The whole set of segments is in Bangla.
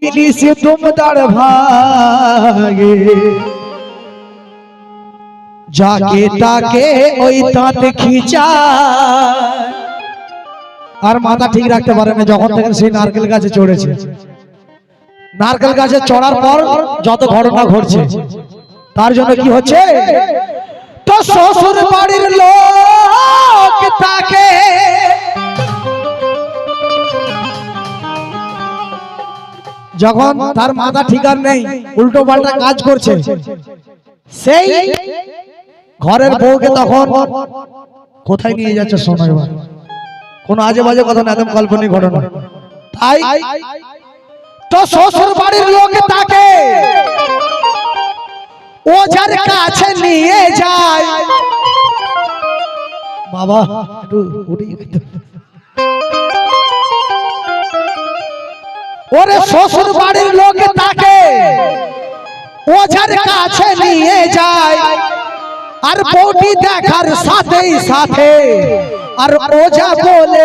से तुम दर भागे जाके ताके ওই তাঁত খিচা আর মাথা ঠিক রাখতে পারে না যখন থেকে সেই নারকেল গাছে চড়েছে। নারকেল গাছে চড়ার পর যত ঘটনা ঘটছে তার জন্য কি হচ্ছে, তো শ্বশুর বাড়ির লোক তাকে যখন তার মাথা ঠিকার নেই উল্টো পাল্টা কাজ করছে, সেই ঘরের বউকে তখন কোথায় নিয়ে যাচ্ছে শোনো এবার, কোন আজে বাজে কথা না, একদম কাল্পনিক ঘটনা। তাই তো শ্বশুর বাড়ির লোক তাকে ওঝার কাছে নিয়ে যায়। বাবা একটু উঠি, ওরে শ্বশুর বাড়ির লোক তাকে ওঝার কাছে নিয়ে যায়, আর বউটি দেখার সাথেই সাথে আর ওঝা বলে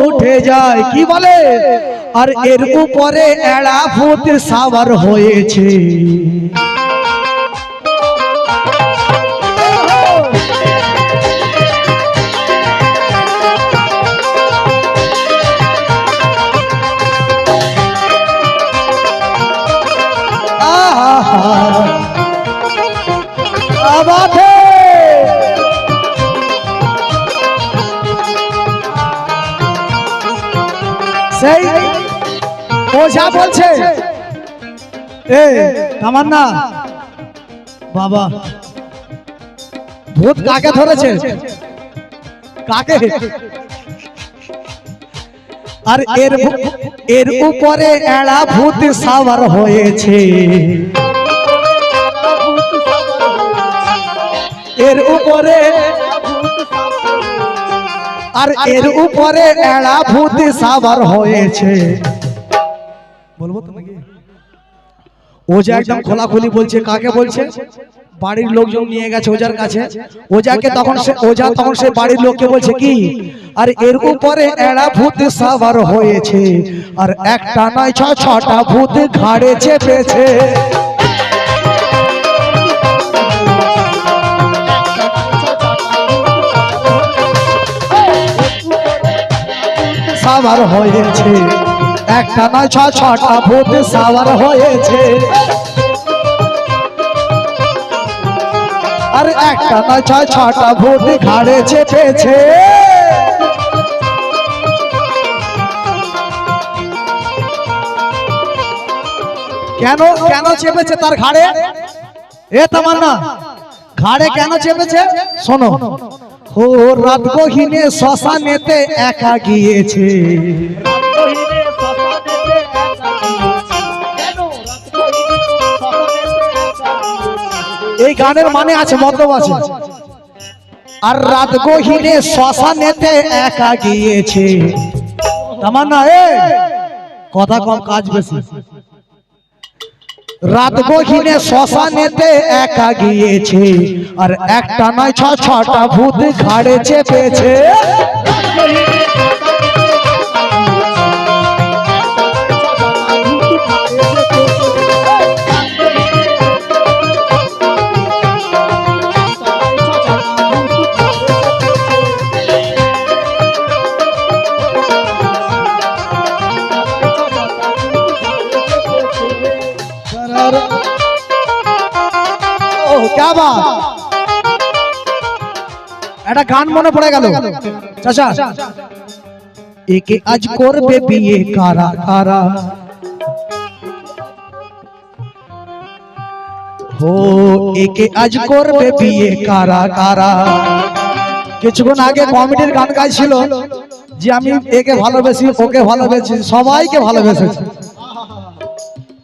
উঠে যায়। কি বলে, আর এর উপরে এড়া ভূত সাওয়ার হয়েছে। সেই ওঝা বলছে, এ তামান্না বাবা ভূত কাকে ধরেছে, কাকে, আর এর উপরে এড়া ভূত সাওয়ার হয়েছে। এর উপরে আর এর উপরে এড়া ভূত সাওয়ার হয়েছে। বলবো তো নাকি, ওঝা একদম খোলাখুলি বলছে। কাকে বলছে, বাড়ির লোকজন নিয়ে গেছে ওঝার কাছে, ওঝাকে তখন সে বাড়ির লোককে বলছে কি, আর এর উপরে এড়া ভূত সাওয়ার হয়েছে, আর একটা নয় ছটা ভূত ঘাড়ে চেপেছে। সাওয়ার হয়েছে, একটা নয় ছটা ভূত সাওয়ার হয়েছে, আর একটা নয় ছটা ভূত ঘাড়ে চেপেছে। কেন কেন চেপেছে তার ঘাড়ে, এ তামান্না ঘাড়ে কেন চেপেছে শোনো। ও রাত গহীনে শ্মশানেতে একা গিয়েছে। এই গানের মানে আছে, মতলব আছে। আর রাত গহীনে শ্মশানেতে একা গিয়েছে। তামান্না এ কথা কম কাজ বেশি। রাত গহীনে শ্মশানেতে একা গিয়েছে, আর একটা নয় ছটা ভূত ঘাড়ে চেপেছে। একটা গান মনে পড়ে গেল চাচা, একে আজ করবে বিয়ে কারা কারা, ও একে আজ করবে বিয়ে কারা কারা। কিছুক্ষণ আগে কমিটির গান গাইছিল যে আমি একে ভালোবেসি, ওকে ভালোবেসি, সবাইকে ভালোবেসেছি।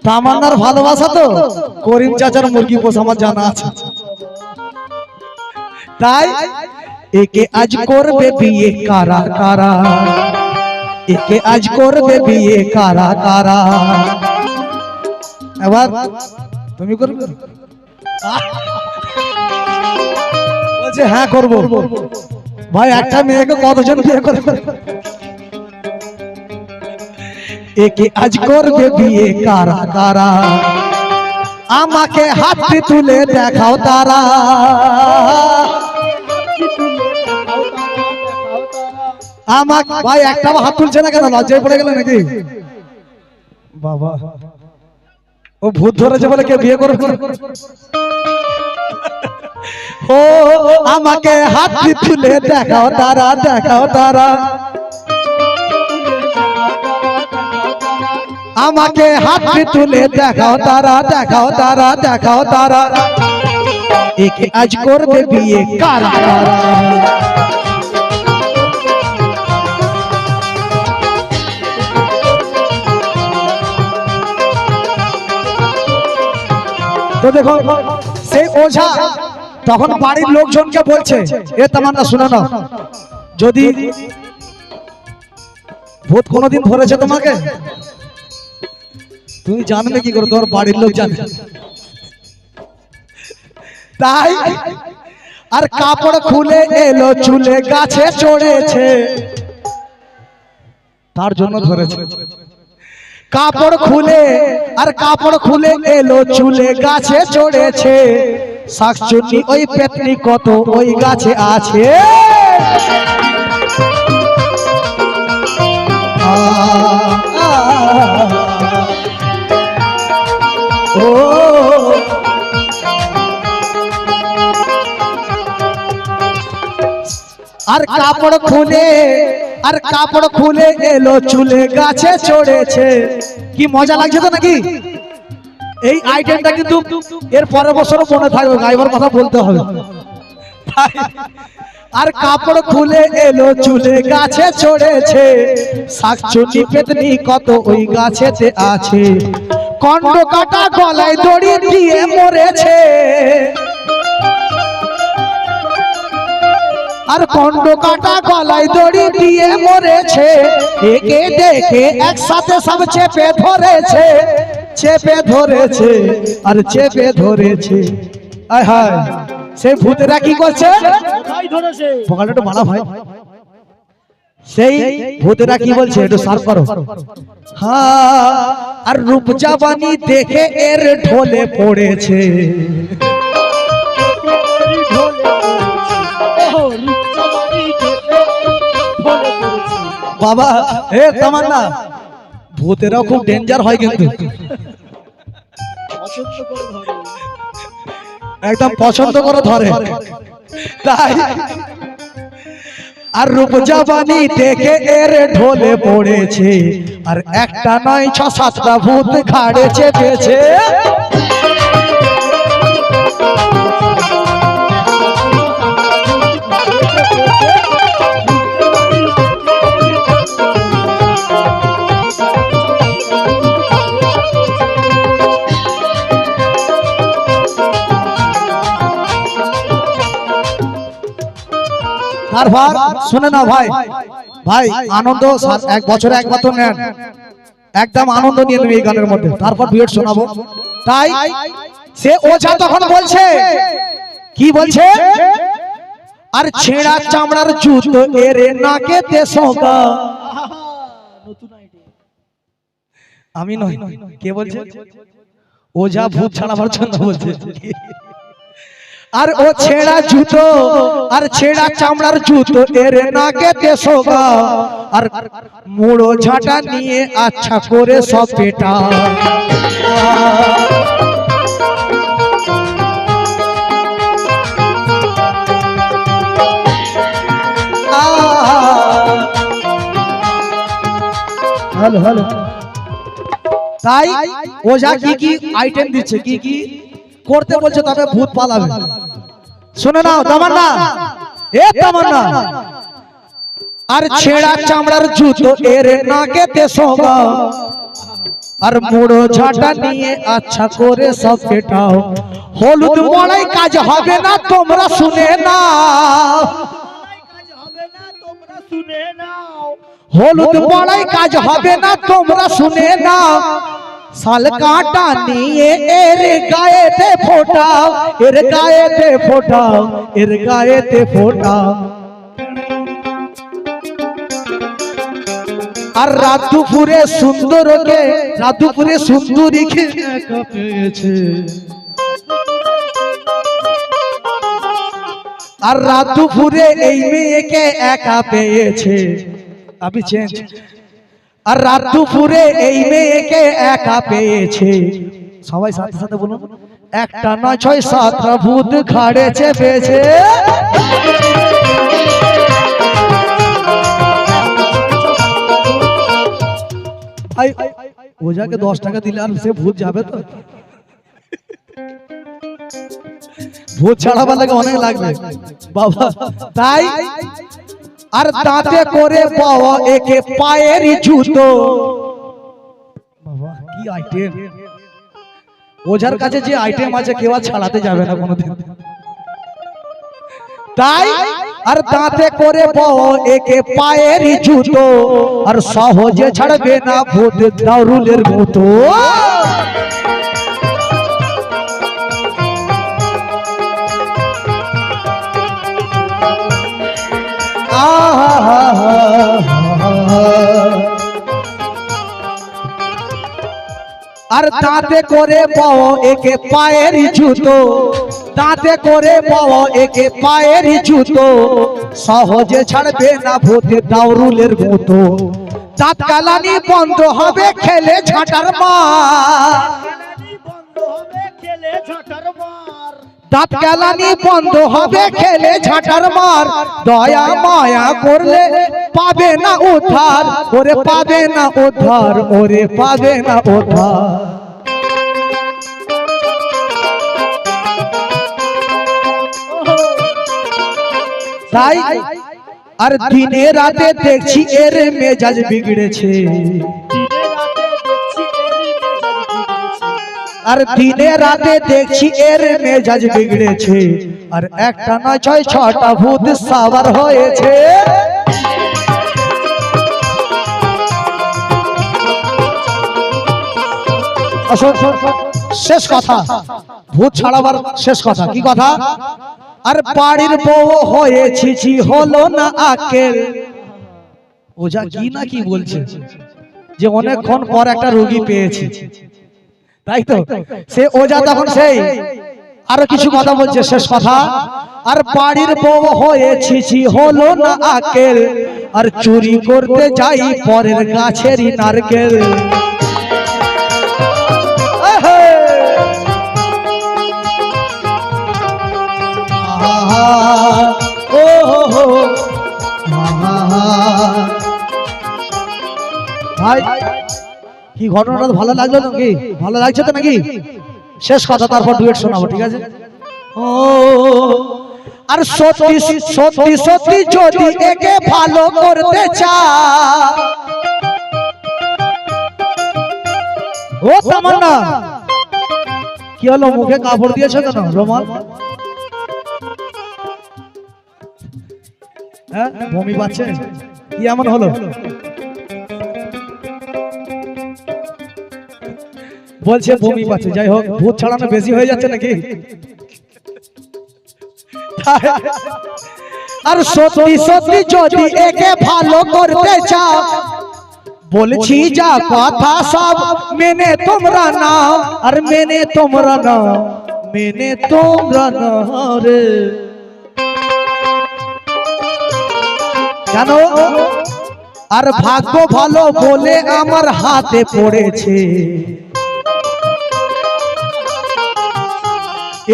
তামান্নার ভালোবাসা তো করিম চাচার মুরগি পোষ আমার জানা আছে। তাই একে আজ করবে বিয়ে কারা কারা, একে আজ করবে বিয়ে কারা কারা। এবার তুমি করবে, বলছে হ্যাঁ করবো। ভাই একটা মেয়েকে কতজন বিয়ে করে, একে আজ করবে বিয়ে কারা কারা, আমাকে হাতে তুলে দেখাও তারা। আমাকে ভাই একটা হাত তুলছে না কেন, লজ্জায় পড়ে গেলে নাকি? বাবা ও ভূত ধরেছে বলে কে বিয়ে করবে? ও আমাকে হাত তুলে দেখাও তারা, দেখাও তারা, আমাকে হাত তুলে দেখাও তারা, দেখাও তারা, দেখাও তারা, একে আজ করবে বিয়ে কারা কারা। তো দেখো সেই ওঝা তখন বাড়ির লোকজনকে বলছে, এ তামান্না শুনো না, যদি ভূত কোনোদিন ধরেছে তোমাকে, তুমি জানবে কি করে? তোমার বাড়ির লোক জানে। তাই আর কাপড় খুলে এলো চুলে গাছে চড়েছে, তার জন্য ধরেছে। কাপড় খুলে আর কাপড় খুলে এলো চুলে গাছে চড়েছে, শাকচুন্নি ওই পেতনি কত ওই গাছে আছে। ও আর কাপড় খুলে আর কাপড় খুলে এলো চুলে গাছে চড়েছে। কি মজা লাগছে তো নাকি? এই আইটেমটা কিন্তু এর পরের বছরও মনে থাকবে, গাইবার কথা বলতে হবে। আর কাপড় খুলে এলো চুলে গাছে চড়েছে, শাকচুন্নি পেতনি কত ওই গাছেতে আছে, কণ্ড কাটা গলায় দড়ি দিয়ে মরেছে, আর কণ্ড কাটা গলায় দড়ি দিয়ে মরেছে, একে দেখে একসাথে সব চেপে ধরেছে, চেপে ধরেছে আর চেপে ধরেছে। আয় হায়, সেই ভূতেরা কি করছে? পকেটে একটু বাড়া ভাই, সেই ভূতেরা কি বলছে একটু সার করো। হ্যাঁ, আর রূপ জাবানি দেখে এর ঢলে পড়েছে। বাবা এ তামান্না, ভূতেরাও খুব ডেঞ্জার হয় কিন্তু, একদম পছন্দ করে ধরে। তাই আর রূপ জাবানি দেখে এর ঢলে পড়েছে, আর একটা নয় ৬-৭টা ভূত ঘাড়ে চেপেছে। তারপর শুনে না ভাই, ভাই আনন্দ এক বছরে একবার তো নেন, একদম আনন্দ নিয়ে নেবে এই গানের মধ্যে, তারপর বিয়েট শোনাবো। তাই সে ওঝা তখন বলছে, কি বলছে? আর ছেঁড়া চামড়ার জুতো এর নাকেতে শোকা। আমি নই, কে বলছে? ওঝা ভূত ছাড়াবার জন্য বলছে। আর ও ছেঁড়া জুতো আর ছেঁড়া চামড়ার জুতো এর নাকেতে শোকা, আর মুড়ো ঝাঁটা নিয়ে আচ্ছা করে সব পেটা। Hello hello. তাই ওঝা কি কি আইটেম দিচ্ছে, কি কি করতে বলছে, তবে ভূত পালাবে। শুনে নাও তামান্না, এ তামান্না, আর ছেঁড়া চামড়ার জুতো এর নাকেতে শোভা, আর মুড়ো ঝাঁটা নিয়ে আচ্ছা করে সব পেটাও। হলুদ মড়াই কাজ হবে না তোমরা শুনে নাও, হলুদ মড়াই কাজ হবে না তোমরা শুনে নাও। শাল কাঁটা নিয়ে এর গায়েতে ফোটাও, এর গায়েতে ফোটাও, এর গায়েতে ফোটাও। আর রাত দুপুরে সুন্দরকে রাত দুপুরে সুন্দরীকে একা পেয়েছে আর রাত দুপুরে এই মেয়েকে একা পেয়েছে আপনি চেঞ্জ আর রাত দুপুরে এই মেয়েকে একা পেয়েছে সবাই সাথে সাথে বলুন একটা নয় ৬-৭টা ভূত ঘাড়ে চেপেছে ওজাকে 10 টাকা দিলে আর সে ভূত যাবে তো ভূত ছাড়াবার লাগে অনেক লাগবে বাবা তাই আর দাঁতে করে পাওয়া একে পায়ের জুতো বাবা কি আইটেম ওঝার কাছে যে আইটেম আছে কেউ আর ছাড়াতে যাবে না কোনোদিন তাই আর দাঁতে করে পাওয়া একে পায়ের জুতো আর সহজে ছাড়বে না ভূত দারুলের মতো আর দাঁতে করে পাও একে পায়ের জুতো দাঁতে করে পাও একে পায়ের জুতো সহজে ছাড়বে না ভূত দারুলের মতো দাঁত কালানি বন্ধ হবে খেলে ঝাঁটার মার দাঁত কালানি বন্ধ হবে খেলে ঝাঁটার মার দয়া মায়া করলে পাবে না উদ্ধার ওরে পাবে না উদ্ধার ওরে পাবে না উদ্ধার তাই আর দিনে রাতে দেখছি এর মেজাজ বিগড়েছে আর দিনে রাতে দেখছি এর মেজাজ বিগড়েছে আর একটা নয় ৬-৬টা ভূত সাবার হয়েছে শেষ কথা ভূত ছাড়াবার শেষ কথা কি কথা আর বাড়ির বউ হয়েছি হলো না আকেল ওজা কি না কি বলছে যে অনেকক্ষণ পর একটা রোগী পেয়েছি তাই তো সে ওজা তখন সেই আরো কিছু কথা বলছে শেষ কথা আর বাড়ির বউ হয়েছি হলো না আকেল আর চুরি করতে যাই পরের গাছেরই নারকেল ও হো ভাই কি ঘটনাটা ভালো লাগলো নাকি ভালো লাগছে তো নাকি শেষ কথা তারপর ডুয়েট শোনাবো ঠিক আছে ও আর সত্যি সত্যি সত্যি যদি একে ভালো করতে চাও ও তামান্না কি হলো মুখে কাপড় দিয়েছো কেন রোমাল হ্যাঁ বমি পাচ্ছে কি এমন হলো বলছে বমি পাচ্ছে যাই হোক ভূত ছাড়ানো বেশি হয়ে যাচ্ছে নাকি আর সত্যি সত্যি যদি একে ভালো করতে চাও বলছি যা কথা সব মেনে তোমরা নাও আর মেনে তোমরা নাও মেনে তোমরা নাও রে জানো আর ভাগ্য ভালো বলে আমার হাতে পড়েছে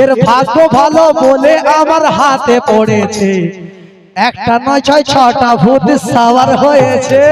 এর ভাগ্য ভালো বলে আমার হাতে পড়েছে একটা নয় ৬-৬টা ভূত সাওয়ার হয়েছে